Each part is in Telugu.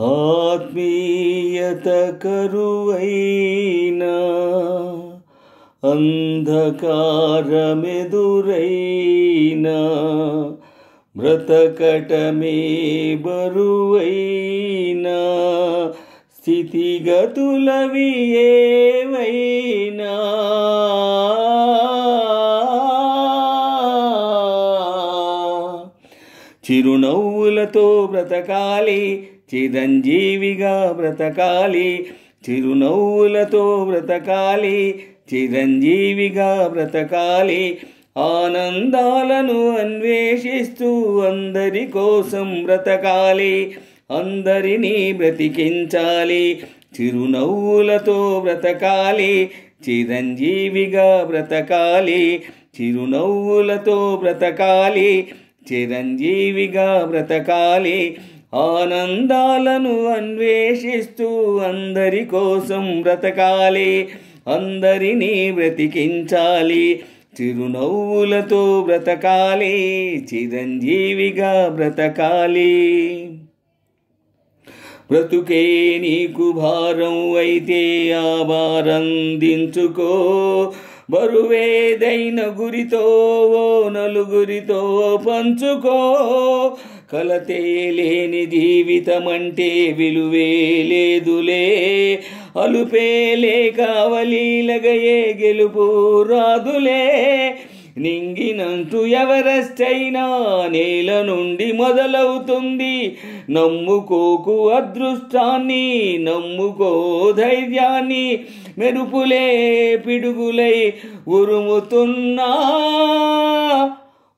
ఆత్మీయత కరువైనా అంధకారమెదురైనా బ్రతకటమే బరువైనా స్థితిగతులవి ఏవైనా చిరునవ్వులతో బ్రతకాలి, చిరంజీవిగా బ్రతకాలి. చిరునవ్వులతో బ్రతకాలి, చిరంజీవిగా బ్రతకాలి. ఆనందాలను అన్వేషిస్తూ అందరి కోసం బ్రతకాలి, అందరినీ బ్రతికించాలి. చిరునవ్వులతో బ్రతకాలి, చిరంజీవిగా బ్రతకాలి. చిరునవ్వులతో బ్రతకాలి, చిరంజీవిగా బ్రతకాలి. ఆనందాలను అన్వేషిస్తూ అందరి కోసం బ్రతకాలి, అందరినీ బ్రతికించాలి. చిరునవ్వులతో బ్రతకాలి, చిరంజీవిగా బ్రతకాలి. బ్రతుకే నీకు భారం అయితే ఆ భారం దించుకో. బరువేదైన గురితో ఓ నలుగురితో పంచుకో. కలతే లేని జీవితమంటే విలువే లేదులే. అలుపే లేక అవలీలగయే గెలుపు రాదులే. నింగినంటూ ఎవరెస్ట్ అయినా నేల నుండి మొదలవుతుంది. నమ్ముకోకు అదృష్టాన్ని, నమ్ముకో ధైర్యాన్ని. మెరుపులే పిడుగులై ఉరుముతున్నా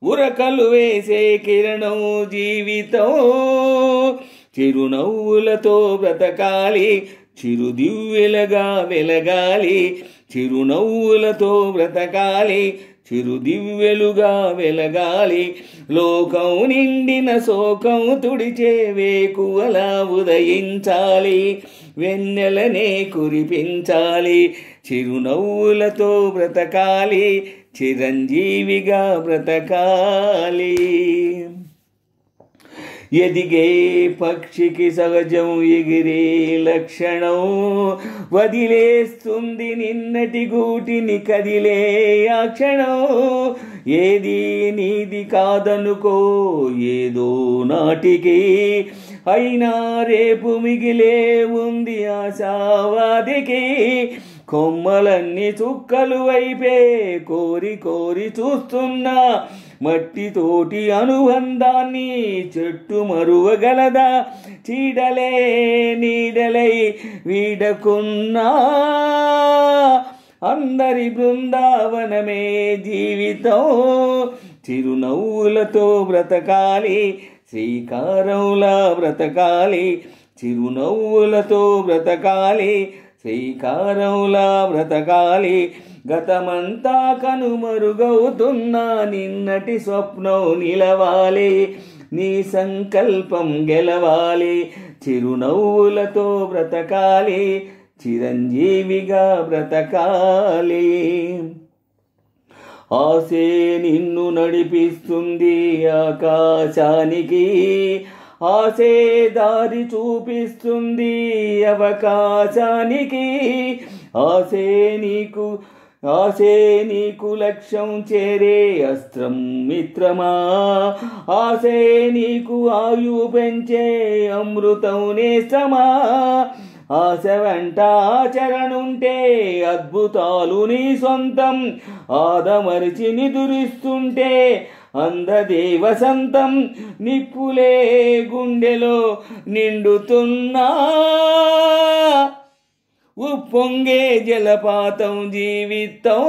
ఉరకలు వేసే కిరణం జీవితం. చిరునవ్వులతో బ్రతకాలి, చిరుదివ్వెలుగా వెలగాలి. చిరునవ్వులతో బ్రతకాలి, చిరుదివ్వెలుగా వెలగాలి. లోకం నిండిన శోకం తుడిచే వేకువలా ఉదయించాలి, వెన్నెలనే కురిపించాలి. చిరునవ్వులతో బ్రతకాలి, చిరంజీవిగా బ్రతకాలి. ఎదిగే పక్షికి సహజం ఎగిరే లక్షణం. వదిలేస్తుంది నిన్నటి గూటిని కదిలే ఆ క్షణం. ఏది నీది కాదనుకో ఏదో నాటికి, అయినా రేపు మిగిలే ఉంది ఆశావాదికి. కొమ్మలన్నీ చుక్కలు వైపే కోరి కోరి చూస్తున్నా. మట్టితోటి అనుబంధాన్ని చెట్టు మరువగలదా? చీడలే నీడలై వీడకున్నా అందరి బృందావనమే జీవితం. చిరునవ్వులతో బ్రతకాలి, శ్రీకారంలా బ్రతకాలి. చిరునవ్వులతో బ్రతకాలి, శ్రీకారంలా బ్రతకాలి. గతమంతా కనుమరుగవుతున్నా నిన్నటి స్వప్నం నిలవాలి, నీ సంకల్పం గెలవాలి. చిరునవ్వులతో బ్రతకాలి, చిరంజీవిగా బ్రతకాలి. ఆశే నిన్ను నడిపిస్తుంది ఆకాశానికి. ఆశే దారి చూపిస్తుంది అవకాశానికి. ఆశే నీకు లక్ష్యం చేరే అస్త్రం మిత్రమా. ఆశే నీకు ఆయువు పెంచే అమృతం నేస్తమా. ఆశ వెంట ఆచరణుంటే అద్భుతాలు నీ సొంతం. ఆదమరిచి నిదురిస్తుంటే అందదే వసంతం. నిప్పులే గుండెలో నిండుతున్నా ఉప్పొంగే జలపాతం జీవితం.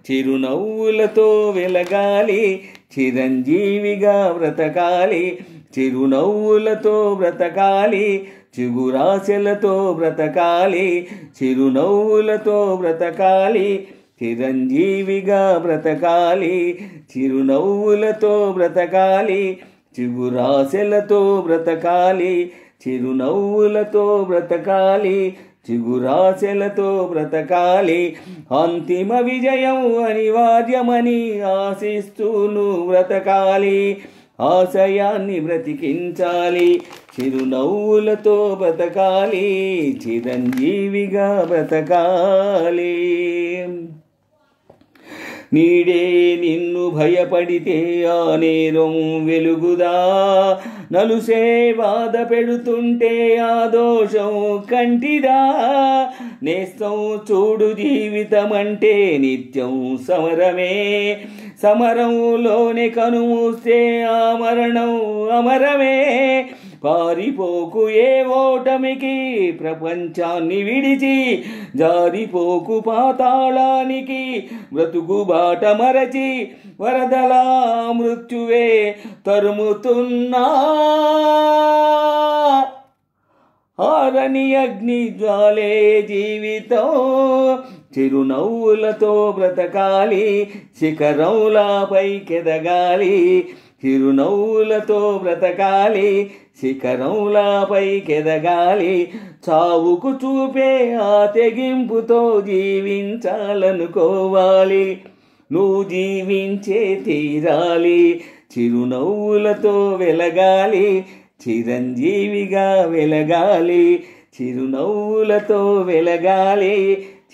చిరునవ్వులతో వెలగాలి, చిరంజీవిగా బ్రతకాలి. చిరునవ్వులతో బ్రతకాలి, చిగురాశలతో బ్రతకాలి. చిరునవ్వులతో బ్రతకాలి, చిరంజీవిగా బ్రతకాలి. చిరునవ్వులతో బ్రతకాలి, చిగురాశలతో బ్రతకాలి. చిరునవ్వులతో బ్రతకాలి, చిగురాశలతో బ్రతకాలి. అంతిమ విజయం అనివార్యమని ఆశిస్తూ నువ్వు బ్రతకాలి. ఆశయాన్ని బ్రతికించాలి, చిరునవ్వులతో బ్రతకాలి, చిరంజీవిగా బ్రతకాలి. నీడే నిన్ను భయపడితే ఆ నేరం వెలుగుదా, నలుసే బాధ పెడుతుంటే ఆ దోషం కంటిదా. నేస్తం చూడు జీవితమంటే నిత్యం సమరమే, సమరంలోనే కనుమూస్తే ఆ మరణం అమరమే. పారిపోకు ఏ ఓటమికి ప్రపంచాన్ని విడిచి, జారిపోకు పాతాళానికి బ్రతుకు బాట మరచి. వరదలా మృత్యువే తరుముతున్నా, ఆరని అగ్ని జ్వాలే జీవితం. చిరునవ్వులతో బ్రతకాలి, శిఖరంలా పైకెదగాలి. చిరునవ్వులతో బ్రతకాలి, శిఖరంలా పైకెదగాలి. చావుకు చూపే ఆ తెగింపుతో జీవించాలనుకోవాలి, నువ్వు జీవించే తీరాలి. చిరునవ్వులతో వెలగాలి, చిరంజీవిగా వెలగాలి. చిరునవ్వులతో వెలగాలి,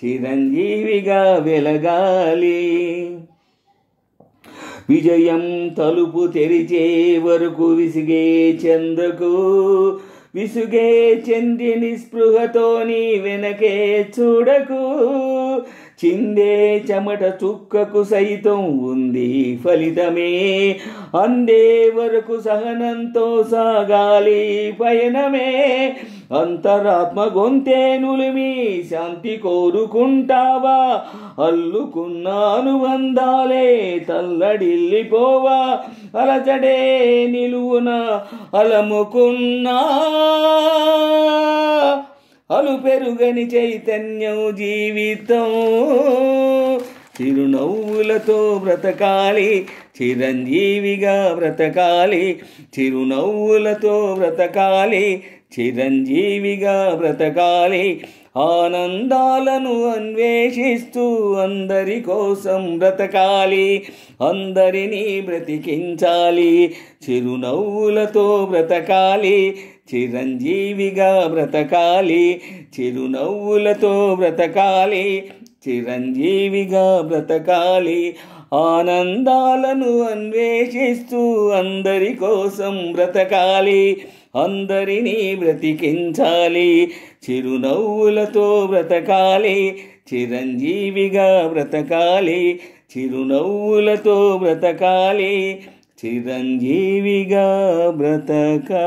చిరంజీవిగా వెలగాలి. విజయం తలుపు తెరిచే వరకు విసిగే చెందకు, విసుగే చెంది నిస్పృహతో నీ వెనకే చూడకు. చిందే చెమట చుక్కకు సైతం ఉంది ఫలితమే, అందే వరకు సహనంతో సాగాలి పయనమే. అంతరాత్మ గొంతే నులిమి శాంతి కోరుకుంటావా, అల్లుకున్న అనుబంధాలే తల్లడిల్లిపోవా. అలచడే నిలువున అలముకున్నా, అలు పెరుగని చైతన్యం జీవితం. చిరునవ్వులతో బ్రతకాలి, చిరంజీవిగా బ్రతకాలి. చిరునవ్వులతో బ్రతకాలి, చిరంజీవిగా బ్రతకాలి. ఆనందాలను అన్వేషిస్తూ అందరి కోసం బ్రతకాలి, అందరినీ బ్రతికించాలి. చిరునవ్వులతో బ్రతకాలి, చిరంజీవిగా బ్రతకాలి. చిరునవ్వులతో బ్రతకాలి, చిరంజీవిగా బ్రతకాలి. ఆనందాలను అన్వేషిస్తూ అందరి కోసం బ్రతకాలి, అందరినీ బ్రతికించాలి. చిరునవ్వులతో బ్రతకాలి, చిరంజీవిగా బ్రతకాలి. చిరునవ్వులతో బ్రతకాలి, చిరంజీవిగా బ్రతకాలి.